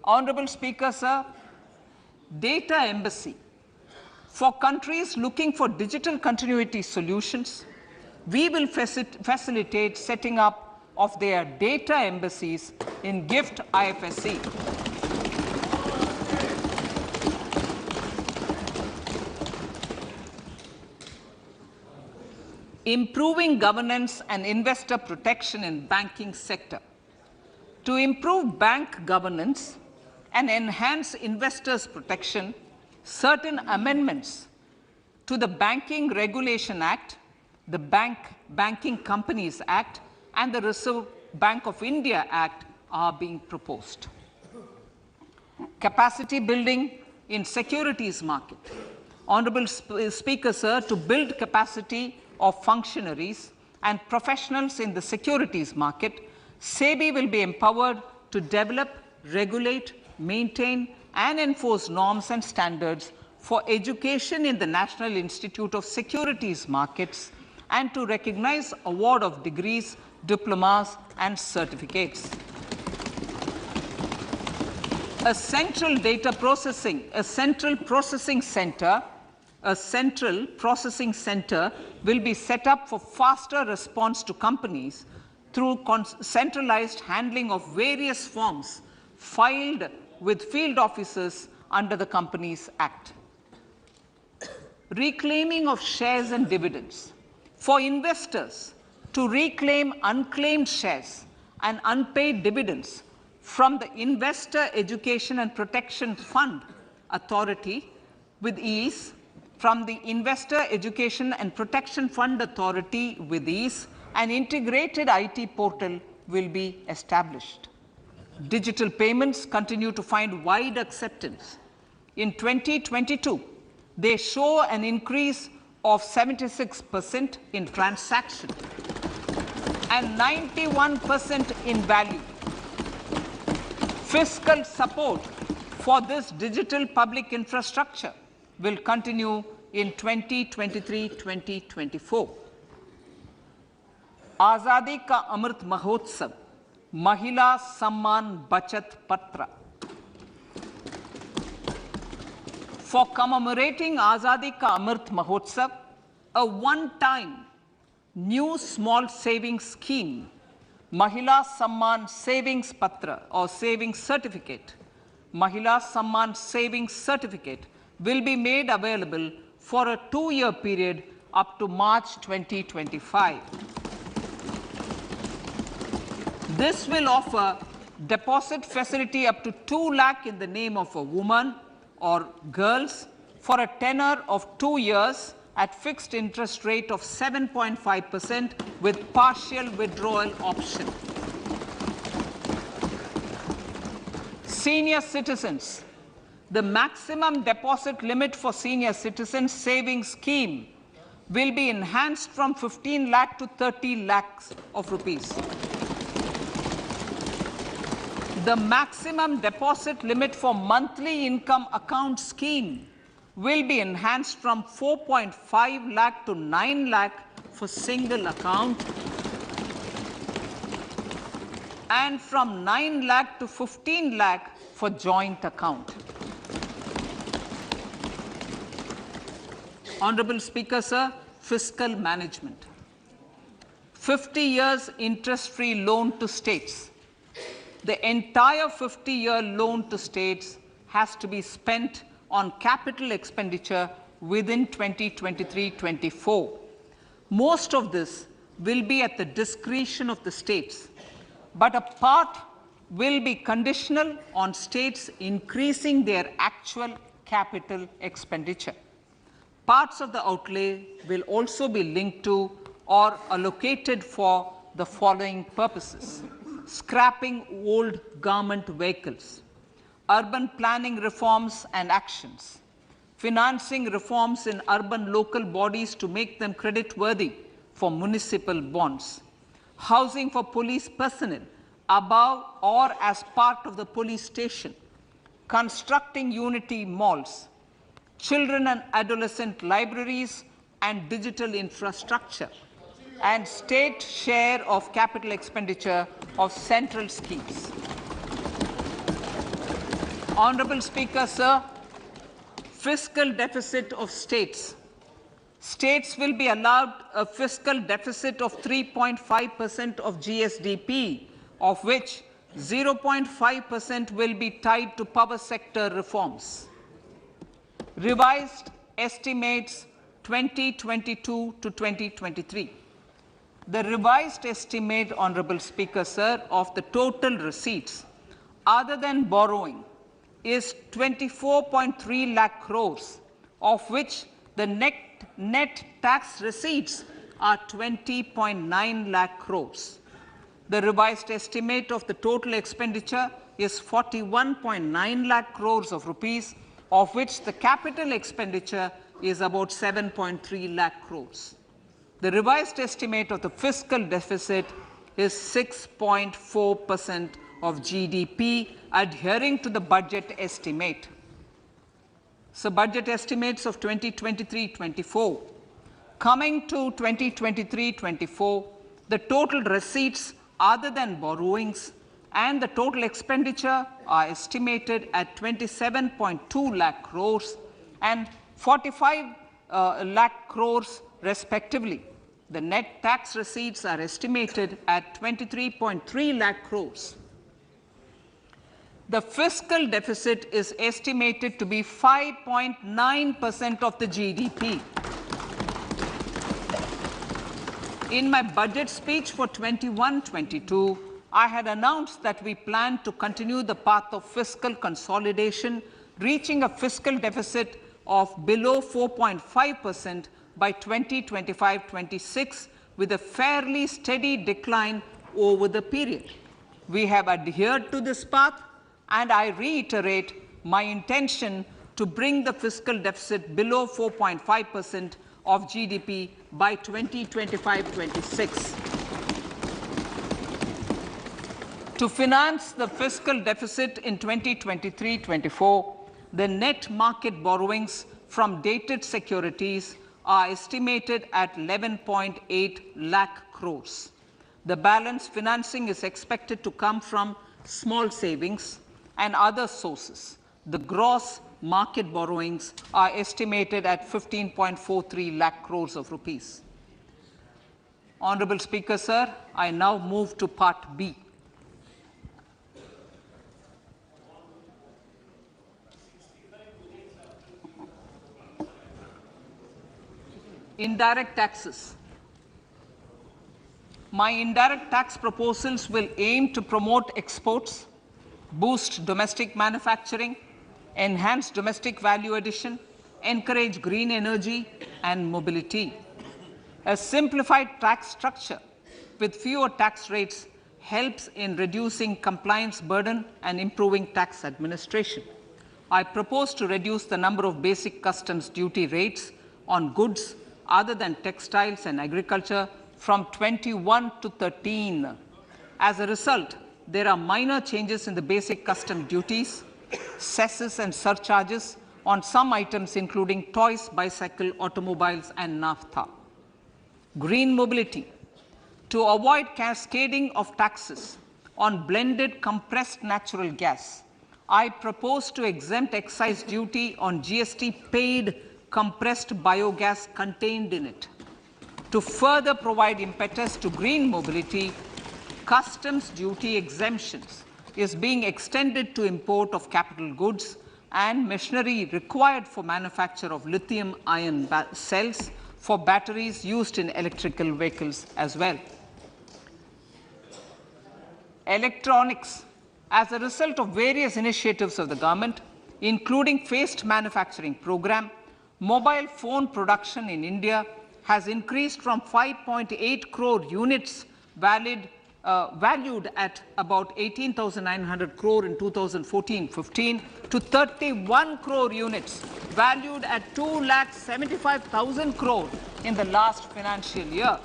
Honorable Speaker, sir, data embassy. For countries looking for digital continuity solutions, we will facilitate setting up of their data embassies in GIFT IFSC. Improving governance and investor protection in banking sector. To improve bank governance and enhance investors' protection, certain amendments to the Banking Regulation Act, the Banking Companies Act, and the Reserve Bank of India Act are being proposed. Capacity building in securities market. Honorable Speaker, sir, to build capacity of functionaries and professionals in the securities market, SEBI will be empowered to develop, regulate, maintain, and enforce norms and standards for education in the National Institute of Securities Markets and to recognize award of degrees, diplomas, and certificates. A central processing center will be set up for faster response to companies through centralized handling of various forms filed with field officers under the Companies Act. Reclaiming of shares and dividends. For investors to reclaim unclaimed shares and unpaid dividends from the Investor Education and Protection Fund Authority with ease, from the Investor Education and Protection Fund Authority with ease, an integrated IT portal will be established. Digital payments continue to find wide acceptance. In 2022, they show an increase of 76% in transaction and 91% in value. Fiscal support for this digital public infrastructure will continue in 2023-2024. Azadi ka Amrit Mahotsav, Mahila Samman Bachat Patra. For commemorating Azadi ka Amrit Mahotsav, a one-time new small savings scheme, Mahila Samman Savings Patra or Savings Certificate, Mahila Samman Savings Certificate will be made available for a 2-year period up to March 2025. This will offer deposit facility up to 2 lakh in the name of a woman or girls for a tenure of 2 years at fixed interest rate of 7.5% with partial withdrawal option. Senior citizens. The maximum deposit limit for senior citizens savings scheme will be enhanced from 15 lakh to 30 lakhs of rupees. The maximum deposit limit for monthly income account scheme will be enhanced from 4.5 lakh to 9 lakh for single account and from 9 lakh to 15 lakh for joint account. Honorable Speaker, sir, fiscal management. 50 years interest-free loan to states. The entire 50-year loan to states has to be spent on capital expenditure within 2023-24. Most of this will be at the discretion of the states, but a part will be conditional on states increasing their actual capital expenditure. Parts of the outlay will also be linked to or allocated for the following purposes: scrapping old government vehicles, urban planning reforms and actions, financing reforms in urban local bodies to make them credit-worthy for municipal bonds, housing for police personnel above or as part of the police station, constructing unity malls, children and adolescent libraries and digital infrastructure, and state share of capital expenditure of central schemes. Honorable Speaker, sir, fiscal deficit of states. States will be allowed a fiscal deficit of 3.5% of GSDP, of which 0.5% will be tied to power sector reforms. Revised estimates 2022 to 2023. The revised estimate, Honorable Speaker, sir, of the total receipts other than borrowing is 24.3 lakh crores, of which the net tax receipts are 20.9 lakh crores. The revised estimate of the total expenditure is 41.9 lakh crores of rupees, of which the capital expenditure is about 7.3 lakh crores. The revised estimate of the fiscal deficit is 6.4% of GDP, adhering to the budget estimate. So, budget estimates of 2023-24. Coming to 2023-24, the total receipts other than borrowings and the total expenditure are estimated at 27.2 lakh crores and 45 lakh crores respectively. The net tax receipts are estimated at 23.3 lakh crores. The fiscal deficit is estimated to be 5.9% of the GDP. In my budget speech for 21-22, I had announced that we plan to continue the path of fiscal consolidation, reaching a fiscal deficit of below 4.5% by 2025-26, with a fairly steady decline over the period. We have adhered to this path, and I reiterate my intention to bring the fiscal deficit below 4.5% of GDP by 2025-26. To finance the fiscal deficit in 2023-24, the net market borrowings from dated securities are estimated at 11.8 lakh crores. The balance financing is expected to come from small savings and other sources. The gross market borrowings are estimated at 15.43 lakh crores of rupees. Honorable Speaker, sir, I now move to Part B. Indirect taxes. My indirect tax proposals will aim to promote exports, boost domestic manufacturing, enhance domestic value addition, encourage green energy and mobility. A simplified tax structure with fewer tax rates helps in reducing compliance burden and improving tax administration. I propose to reduce the number of basic customs duty rates on goods other than textiles and agriculture from 21 to 13. As a result, there are minor changes in the basic custom duties, cesses and surcharges on some items including toys, bicycle, automobiles and naphtha. Green mobility. To avoid cascading of taxes on blended compressed natural gas, I propose to exempt excise duty on GST paid compressed biogas contained in it. To further provide impetus to green mobility, customs duty exemptions is being extended to import of capital goods and machinery required for manufacture of lithium-ion cells for batteries used in electrical vehicles as well. Electronics. As a result of various initiatives of the government, including phased manufacturing program, mobile phone production in India has increased from 5.8 crore units valued at about 18,900 crore in 2014-15 to 31 crore units valued at 2,75,000 crore in the last financial year.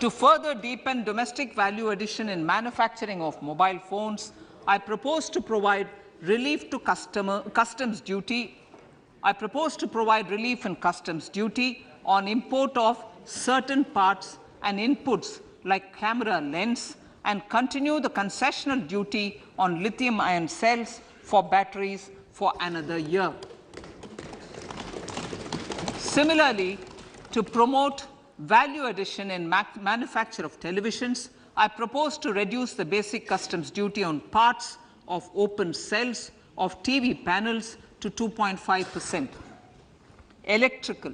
To further deepen domestic value addition in manufacturing of mobile phones, I propose to provide relief to customs duty. I propose to provide relief in customs duty on import of certain parts and inputs like camera lens and continue the concessional duty on lithium-ion cells for batteries for another year. Similarly, to promote value addition in manufacture of televisions, I propose to reduce the basic customs duty on parts of open cells of TV panels to 2.5%. Electrical,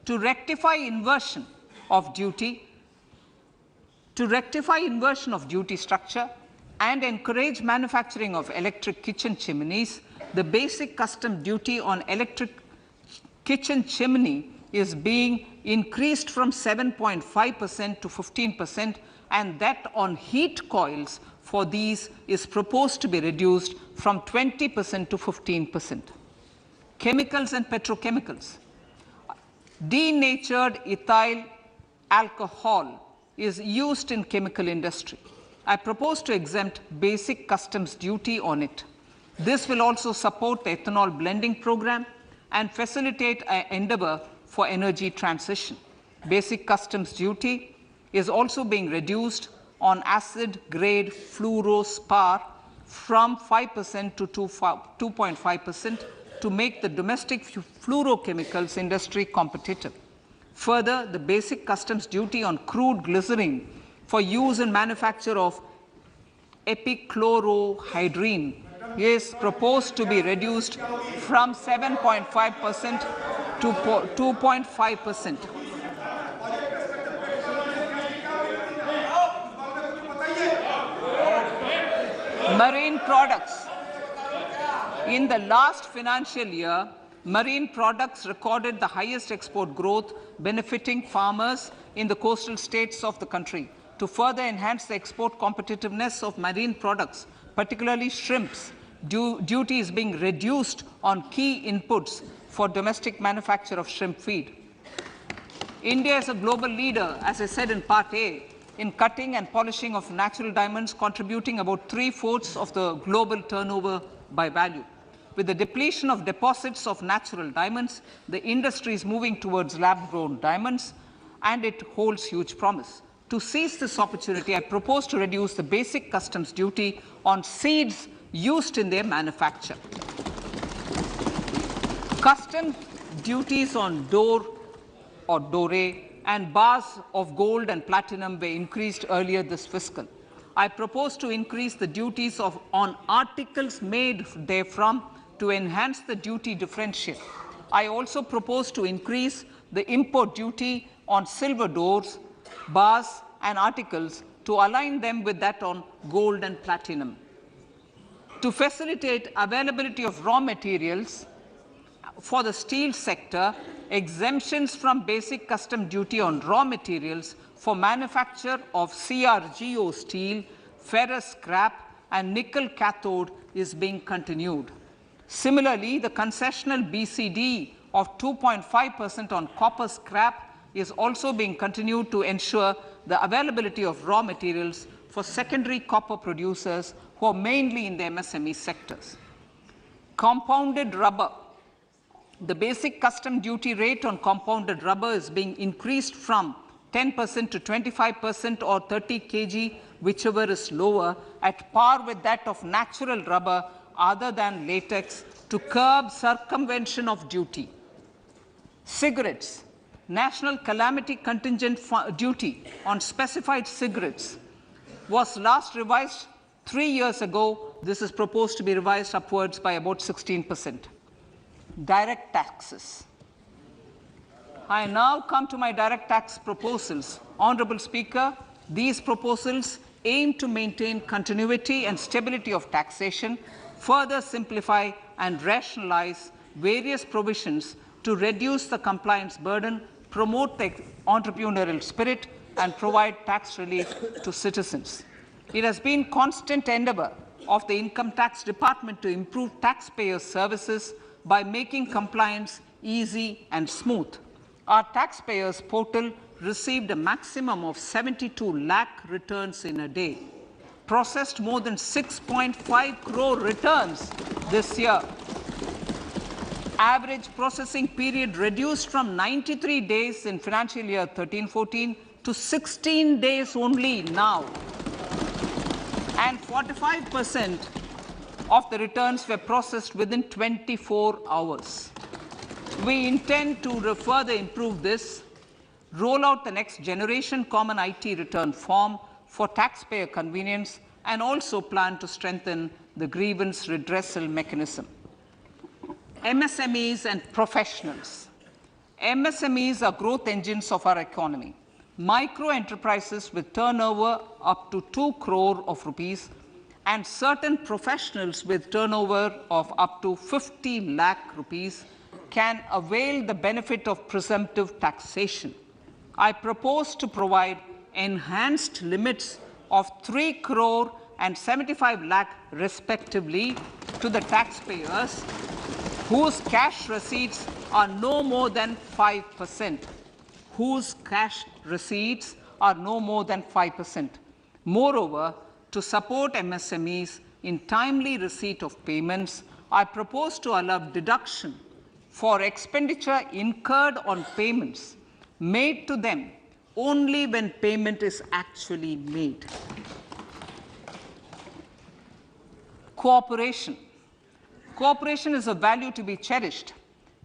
to rectify inversion of duty structure and encourage manufacturing of electric kitchen chimneys, the basic custom duty on electric kitchen chimney is being increased from 7.5% to 15%, and that on heat coils for these is proposed to be reduced from 20% to 15%. Chemicals and petrochemicals. Denatured ethyl alcohol is used in chemical industry. I propose to exempt basic customs duty on it. This will also support the ethanol blending program and facilitate an endeavor for energy transition. Basic customs duty is also being reduced on acid-grade fluorospar from 5% to 2.5% to make the domestic fluorochemicals industry competitive. Further, the basic customs duty on crude glycerin for use in manufacture of epichlorohydrin is proposed to be reduced from 7.5% to 2.5%. Marine products. In the last financial year, marine products recorded the highest export growth, benefiting farmers in the coastal states of the country. To further enhance the export competitiveness of marine products, particularly shrimps, duty is being reduced on key inputs for domestic manufacture of shrimp feed. India is a global leader, as I said in Part A, in cutting and polishing of natural diamonds, contributing about 3/4 of the global turnover by value. With the depletion of deposits of natural diamonds, the industry is moving towards lab-grown diamonds, and it holds huge promise. To seize this opportunity, I propose to reduce the basic customs duty on seeds used in their manufacture. Customs duties on dore or doré and bars of gold and platinum were increased earlier this fiscal. I propose to increase the duties on articles made therefrom to enhance the duty differential. I also propose to increase the import duty on silver doors, bars, and articles to align them with that on gold and platinum. To facilitate availability of raw materials for the steel sector, exemptions from basic custom duty on raw materials for manufacture of CRGO steel, ferrous scrap, and nickel cathode is being continued. Similarly, the concessional BCD of 2.5% on copper scrap is also being continued to ensure the availability of raw materials for secondary copper producers who are mainly in the MSME sectors. Compounded rubber. The basic custom duty rate on compounded rubber is being increased from 10% to 25% or 30 kg, whichever is lower, at par with that of natural rubber other than latex, to curb circumvention of duty. Cigarettes. National calamity contingent duty on specified cigarettes was last revised 3 years ago. This is proposed to be revised upwards by about 16%. Direct taxes. I now come to my direct tax proposals. Honourable Speaker, these proposals aim to maintain continuity and stability of taxation, further simplify and rationalize various provisions to reduce the compliance burden, promote the entrepreneurial spirit, and provide tax relief to citizens. It has been constant endeavour of the Income Tax Department to improve taxpayers' services by making compliance easy and smooth. Our taxpayers portal received a maximum of 72 lakh returns in a day, processed more than 6.5 crore returns this year. Average processing period reduced from 93 days in financial year 13-14 to 16 days only now. And 45% of the returns were processed within 24 hours. We intend to further improve this, roll out the next generation common IT return form for taxpayer convenience, and also plan to strengthen the grievance redressal mechanism. MSMEs and professionals. MSMEs are growth engines of our economy. Micro enterprises with turnover up to 2 crore of rupees and certain professionals with turnover of up to 50 lakh rupees can avail the benefit of presumptive taxation. I propose to provide enhanced limits of 3 crore and 75 lakh respectively to the taxpayers whose cash receipts are no more than 5%. Whose cash receipts are no more than 5%. Moreover, to support MSMEs in timely receipt of payments, I propose to allow deduction for expenditure incurred on payments made to them only when payment is actually made. Cooperation. Cooperation is a value to be cherished.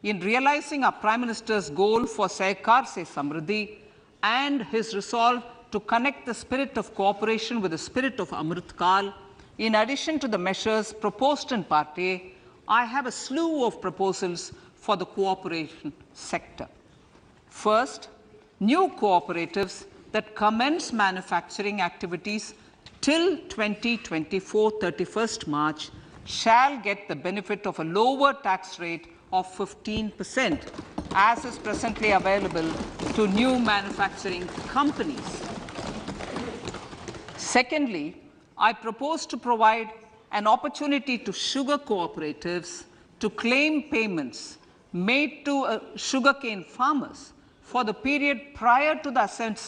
In realizing our Prime Minister's goal for Sehkar Se Samriddhi and his resolve to connect the spirit of cooperation with the spirit of Amrit Kal, in addition to the measures proposed in Part A, I have a slew of proposals for the cooperation sector. First, new cooperatives that commence manufacturing activities till 2024 31st March shall get the benefit of a lower tax rate of 15%, as is presently available to new manufacturing companies. Secondly, I propose to provide an opportunity to sugar cooperatives to claim payments made to sugarcane farmers for the period prior to the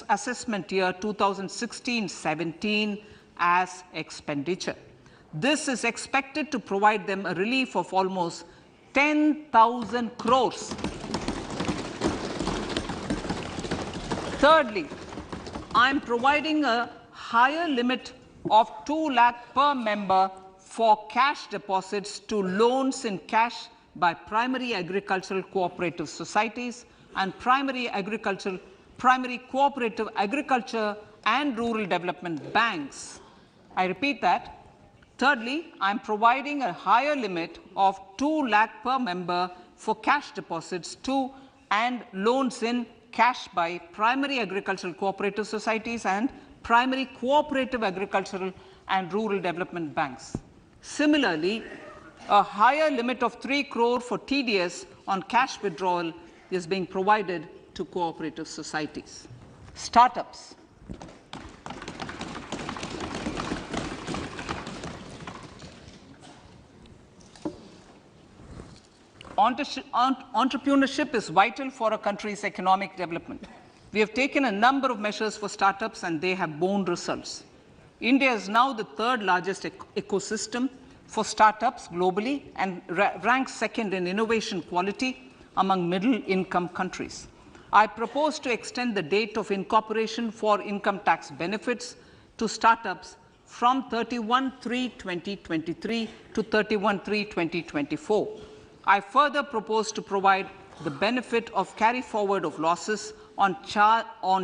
assessment year 2016-17 as expenditure. This is expected to provide them a relief of almost 10,000 crores. Thirdly, I am providing a higher limit of 2 lakh per member for cash deposits to loans in cash by primary agricultural cooperative societies and primary cooperative agriculture and rural development banks. I repeat that. Thirdly, I am providing a higher limit of 2 lakh per member for cash deposits to and loans in cash by primary agricultural cooperative societies and primary cooperative agricultural and rural development banks. Similarly, a higher limit of 3 crore for TDS on cash withdrawal is being provided to cooperative societies. Startups. Entrepreneurship is vital for a country's economic development. We have taken a number of measures for startups and they have borne results. India is now the third largest ecosystem for startups globally and ranks second in innovation quality among middle-income countries. I propose to extend the date of incorporation for income tax benefits to startups from 31/3/2023 to 31/3/2024. I further propose to provide the benefit of carry forward of losses on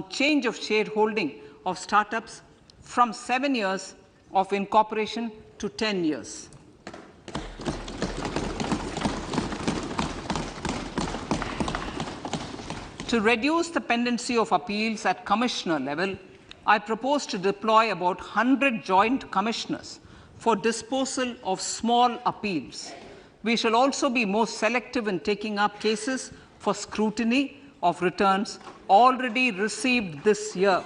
change of shareholding of startups from 7 years of incorporation to 10 years. To reduce the pendency of appeals at commissioner level, I propose to deploy about 100 joint commissioners for disposal of small appeals. We shall also be more selective in taking up cases for scrutiny of returns already received this year.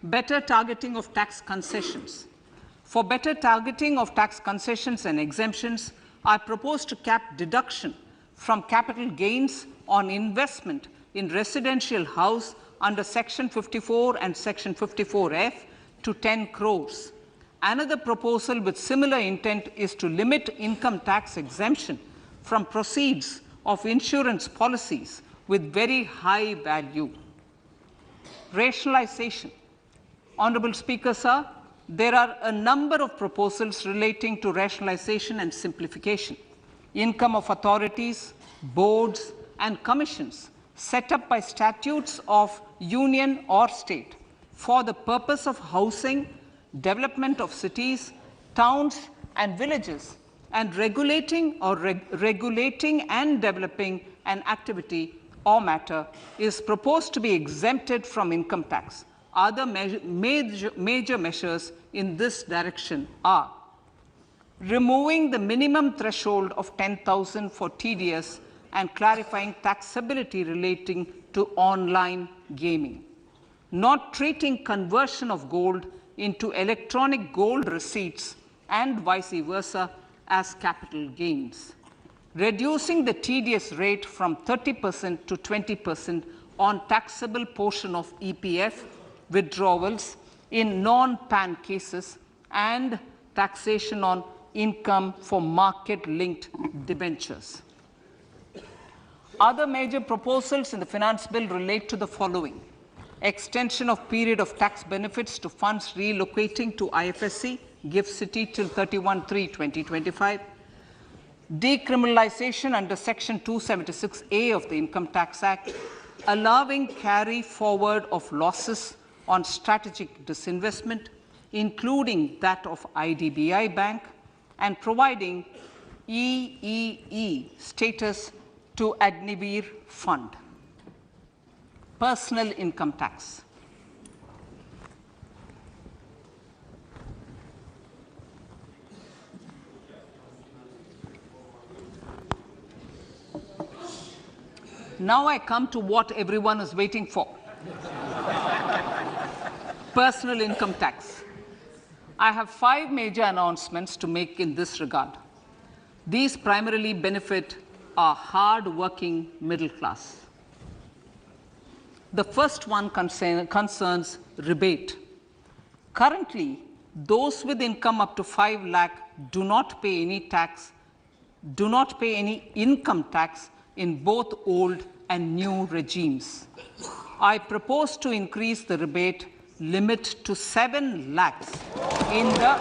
Better targeting of tax concessions. For better targeting of tax concessions and exemptions, I propose to cap deduction from capital gains on investment in residential house under Section 54 and Section 54F to 10 crores. Another proposal with similar intent is to limit income tax exemption from proceeds of insurance policies with very high value. Rationalization. Honorable Speaker, sir, there are a number of proposals relating to rationalization and simplification. Income of authorities, boards, and commissions set up by statutes of union or state for the purpose of housing, development of cities, towns, and villages, and regulating and developing an activity or matter is proposed to be exempted from income tax. Other major measures in this direction are removing the minimum threshold of 10,000 for TDS and clarifying taxability relating to online gaming, not treating conversion of gold into electronic gold receipts and vice versa as capital gains, reducing the TDS rate from 30% to 20% on taxable portion of EPF withdrawals in non-PAN cases, and taxation on income for market-linked debentures. Other major proposals in the finance bill relate to the following: extension of period of tax benefits to funds relocating to IFSC, GIFT City till 31/3/2025, decriminalization under Section 276A of the Income Tax Act, allowing carry forward of losses on strategic disinvestment, including that of IDBI Bank, and providing EEE status to Agnivir Fund. Personal income tax. Now I come to what everyone is waiting for. Personal income tax. I have 5 major announcements to make in this regard. These primarily benefit our hard-working middle class. The first one concerns rebate. Currently, those with income up to 5 lakh do not pay any income tax in both old and new regimes. I propose to increase the rebate limit to 7 lakhs in the